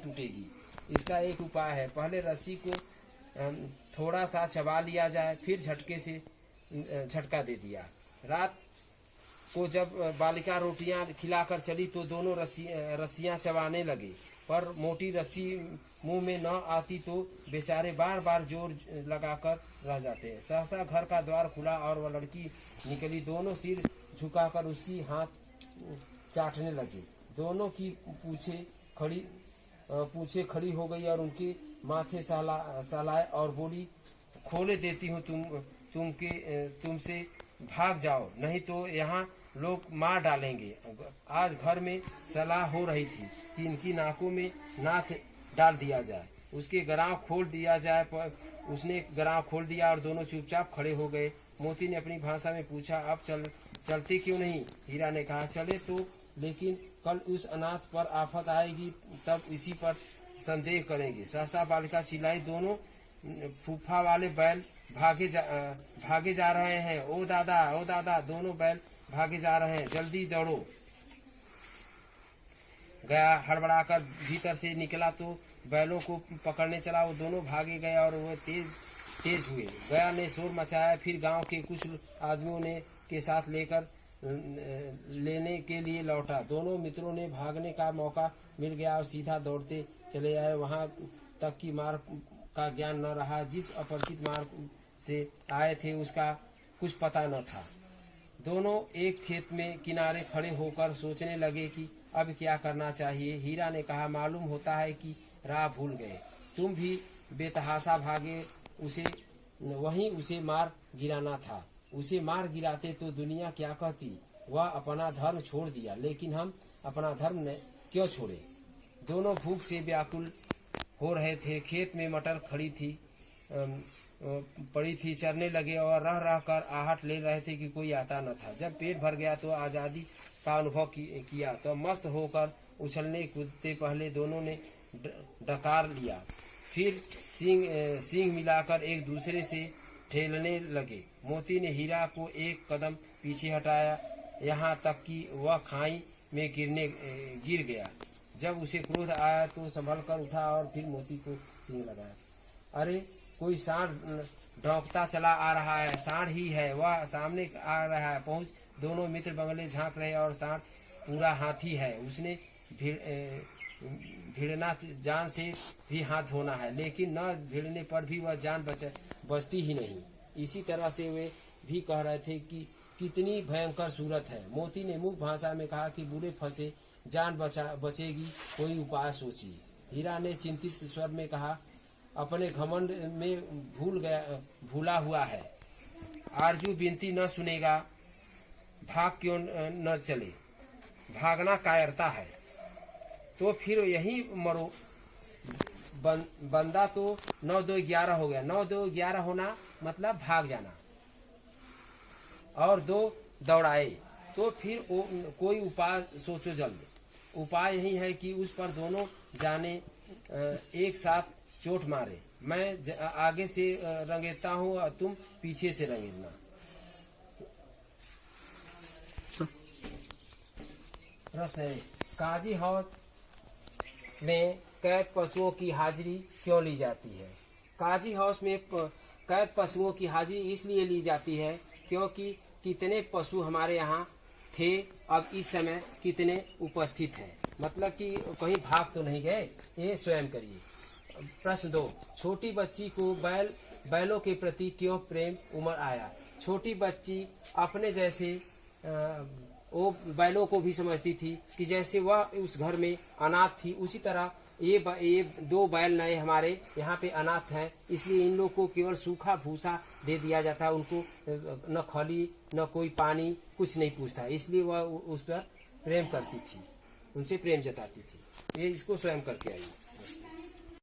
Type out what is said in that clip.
टूटेगी। इसका एक उपाय है, पहले रस्सी को थोड़ा सा चबा लिया जाए, फिर झटके से झटका दे दिया। रात को जब बालिका रोटियां खिलाकर चली तो दोनों रस्सियां चबाने लगे, पर मोटी रस्सी मुंह में न आती तो बेचारे बार बार जोर लगाकर रह जाते हैं। सहसा घर का द्वार खुला और वह लड़की निकली। दोनों सिर झुकाकर उसकी हाथ चाटने लगे। दोनों की पूछे खड़ी हो गई और उनके माथे सहलाए और बोली, खोले देती हूँ तुमसे, भाग जाओ, नहीं तो यहाँ लोग मार डालेंगे। आज घर में सलाह हो रही थी कि इनकी नाकों में नाथ डाल दिया जाए, उसके गराव खोल दिया जाए। पर उसने गराव खोल दिया और दोनों चुपचाप खड़े हो गए। मोती ने अपनी भाषा में पूछा, अब चलते क्यों नहीं? हीरा ने कहा, चले तो, लेकिन कल उस अनाथ पर आफत आएगी, तब इसी पर संदेह करेंगे। सहसा बालिका चिल्लाई, दोनों फूफा वाले बैल भागे जा रहे हैं। ओ दादा, दोनों बैल भागे जा रहे हैं, जल्दी दौड़ो। गया हड़बड़ाकर भीतर से निकला तो बैलों को पकड़ने चला। वो दोनों भागे गए और वो तेज हुए। गया ने शोर मचाया, फिर गांव के कुछ आदमियों ने के साथ लेने के लिए लौटा। दोनों मित्रों ने भागने का मौका मिल गया और सीधा दौड़ते चले आए। वहां तक की मार्ग का ज्ञान न रहा। जिस अपरिचित मार्ग से आए थे उसका कुछ पता न था। दोनों एक खेत में किनारे खड़े होकर सोचने लगे कि अब क्या करना चाहिए। हीरा ने कहा, मालूम होता है कि राह भूल गए, तुम भी बेतहाशा भागे, उसे मार गिराना था। उसे मार गिराते तो दुनिया क्या कहती? वह अपना धर्म छोड़ दिया, लेकिन हम अपना धर्म क्यों छोड़े? दोनों भूख से व्याकुल हो रहे थे। खेत में मटर पड़ी थी, चरने लगे और रह कर आहट ले रहे थे कि कोई आता न था। जब पेट भर गया तो आजादी का अनुभव किया तो मस्त होकर उछलने कूदते पहले दोनों ने डकार लिया, फिर सींग मिलाकर एक दूसरे से ठेलने लगे। मोती ने हीरा को एक कदम पीछे हटाया, यहाँ तक कि वह खाई में गिर गया। जब उसे क्रोध आया तो संभल कर उठा और फिर मोती को सींग लगाया। अरे, कोई सांड ढौंकता चला आ रहा है। सांड ही है, वह सामने आ रहा है। पहुंच दोनों मित्र बंगले झांक रहे और सांड पूरा हाथी है। उसने भिड़ना जान से भी हाथ धोना है, लेकिन न भिड़ने पर भी वह जान बचती ही नहीं। इसी तरह से वे भी कह रहे थे कि कितनी भयंकर सूरत है। मोती ने मुख भाषा में कहा कि बुरे फंसे, जान बचेगी, कोई उपाय सोचिए। हीरा ने चिंतित स्वर में कहा, अपने घमंड में भूला हुआ है। आरजू विनती न सुनेगा, भाग क्यों न चले? भागना कायरता है, तो फिर यही मरो। बंदा तो 9-2-11 हो गया। 9-2-11 होना मतलब भाग जाना, और 2 दौड़ाए, तो फिर कोई उपाय सोचो जल्द। उपाय यही है कि उस पर दोनों जाने एक साथ चोट मारे। मैं आगे से रंगेता हूँ और तुम पीछे से रंगेना। प्रश्न है, काजी हाउस में कैद पशुओं की हाजिरी क्यों ली जाती है? काजी हाउस में कैद पशुओं की हाजिरी इसलिए ली जाती है क्योंकि कितने पशु हमारे यहाँ थे, अब इस समय कितने उपस्थित हैं। मतलब कि कहीं भाग तो नहीं गए, ये स्वयं करिए। प्रश्न 2, छोटी बच्ची को बैलों के प्रति क्यों प्रेम उमड़ आया? छोटी बच्ची अपने जैसे वो बैलों को भी समझती थी कि जैसे वह उस घर में अनाथ थी, उसी तरह ये 2 बैल नए हमारे यहाँ पे अनाथ हैं, इसलिए इन लोग को केवल सूखा भूसा दे दिया जाता है। उनको न खली न कोई पानी कुछ नहीं पूछता, इसलिए वह उस पर प्रेम करती थी, उनसे प्रेम जताती थी। ये इसको स्वयं करके आई।